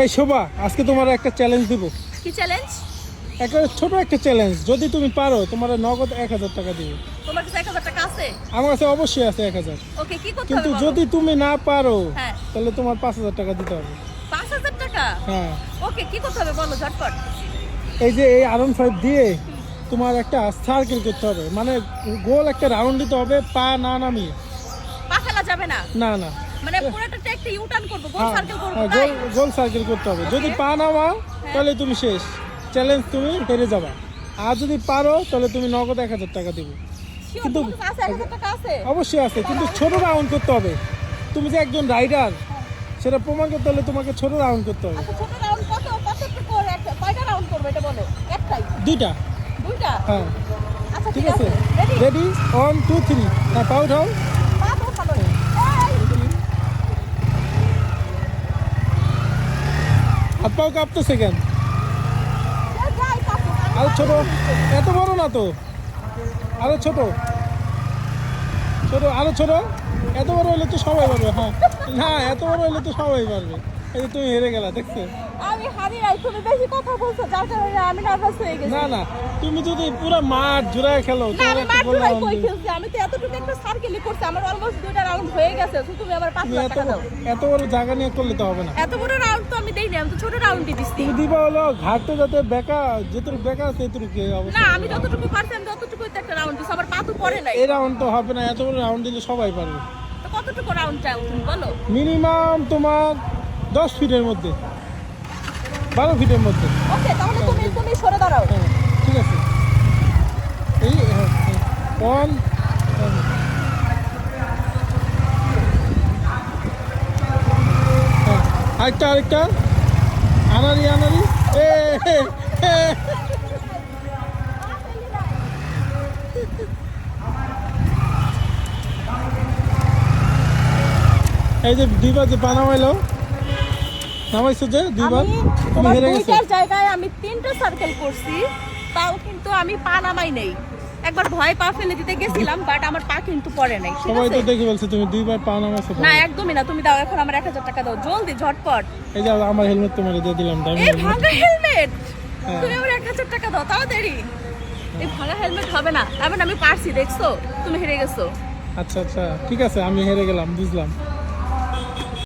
এই শোভা, আজকে তোমার একটা চ্যালেঞ্জ দিব। কি চ্যালেঞ্জ? একটা ছোট একটা চ্যালেঞ্জ, যদি তুমি পারো তোমার নগদ 1000 টাকা দিব। তোমার কাছে 1000 টাকা আছে? আমার কাছে অবশ্যই আছে 1000। ওকে, কি করতে হবে কিন্তু বলো? যদি তুমি না পারো হ্যাঁ। তাহলে তোমার 5000 টাকা দিতে হবে। 5000 টাকা? হ্যাঁ। ওকে, কি করতে হবে বলো ঝটপট। এই যে এই R15 দিয়ে তোমার একটা সার্কেল করতে হবে, মানে গোল একটা রাউন্ড দিতে হবে, পা না নামিয়ে। পা ফেলা যাবে না? না না, মানে পুরোটা একটা ইউ-টার্ন করব, গোল হ্যাঁ, সার্কেল করব, হ্যাঁ, তাই? গোল সার্কেল করতে হবে। যদি পা নামাও তাহলে তুমি শেষ, চ্যালেঞ্জ তুমি হেরে যাবা। আর যদি পারো তাহলে তুমি নগদ 1000 টাকা দিবে। Sure, কিন্তু তোমার কাছে 1000 টাকা আছে? অবশ্যই আছে, কিন্তু ছোট রাউন্ড করতে হবে। তুমি যে একজন রাইডার সেটা প্রমাণ করতে হলে তোমাকে ছোট রাউন্ড করতে হবে। আচ্ছা, ছোট রাউন্ড কতটুকু করে কয়টা রাউন্ড করব এটা বলো? একটাই? দুইটা। দুইটা? হ্যাঁ, আচ্ছা, ঠিক আছে। রেডি? রেডি, 1 2 3। হ্যাঁ, পা উঠাও। পা তো ভালো। এই, হাত পাও কাঁপতেছে কেন? যাই কাকু। আরো ছোট, এত বড় না তো, আরো ছোট ছোট, আরো ছোট। এত বড় হলে তো সবাই পারবে। হ্যাঁ, না এত বড় হলে তো সবাই পারবে। এই যে তুমি হেরে গেলা, দেখছো? আমি হারি নাই, তুমি বেশি কথা বলছো যার কারণে আমি নার্ভাস হয়ে গেছি। না না, তুমি যদি পুরো মাঠ জুড়ায় খেলো না, তোমার আমি একটা মাঠ গোল জুড়াই রাউন্ড কই দিবে। খেলছি? আমি তো এতটুকু একটা সার্কেলই করছি, আমার অলমোস্ট দুইটা রাউন্ড হয়ে গেছে। তো তুমি আবার তুমি 5000 টাকা দাও। এত বড় জায়গা নিয়ে করলে তো হবে না। এত বড় রাউন্ড তো আমি দেই না, আমি তো ছোট রাউন্ডই দিচ্ছি। তুমি দিবা হলো ঘাটতে যাতে বেকা, যেটুকু বেকা আছে এটুকু অবস্থা। না, আমি যতটুকু পারছি আমি ততটুকুই তো একটা রাউন্ড দিচ্ছি, আমার পা তো পড়ে নাই। এই রাউন্ড তো হবে না, এত বড় রাউন্ড দিলে সবাই পারবে। তো কতটুকু রাউন্ড চাও তুমি বলো? মিনিমাম তোমার 10 ফিটের মধ্যে, 12 ফিটের মধ্যে। ওকে, তাহলে তুমি সরে দাঁড়াও। হ্যাঁ, ঠিক আছে। এই হ্যাঁ, হ্যাঁ, 1 হ্যাঁ, আরেকটা আনারি এ হে, হে। এই যে দুইবার যে পা নামাইছো যে দুইবার, আমি তুমি তোমার হেরে গেছো। দুইটার জায়গায় আমি 3টা সার্কেল করছি, তাও কিন্তু আমি পা নামাই নাই। একবার ভয় পা ফেলে দিতে গেছিলাম, বাট আমার পা কিন্তু পড়ে নাই। ঠিক সবাই তো আছে? দেখে বলছে তুমি দুইবার পা নামাইছো। না, একদমই না। তুমি দাও এখন আমার 1000 টাকা দাও, জলদি ঝটপট। এই যে আমার হেলমেট তোমার দিয়ে দিলাম, দামি এই helmet। ভাঙা হেলমেট, হ্যাঁ। তুমি আমার 1000 টাকা দাও তাড়াতাড়ি। এই ভাঙা হেলমেট হবে না, তার মানে আমি পারছি, দেখছো? তুমি হেরে গেছো। আচ্ছা আচ্ছা, ঠিক আছে, আমি হেরে গেলাম, বুঝলাম।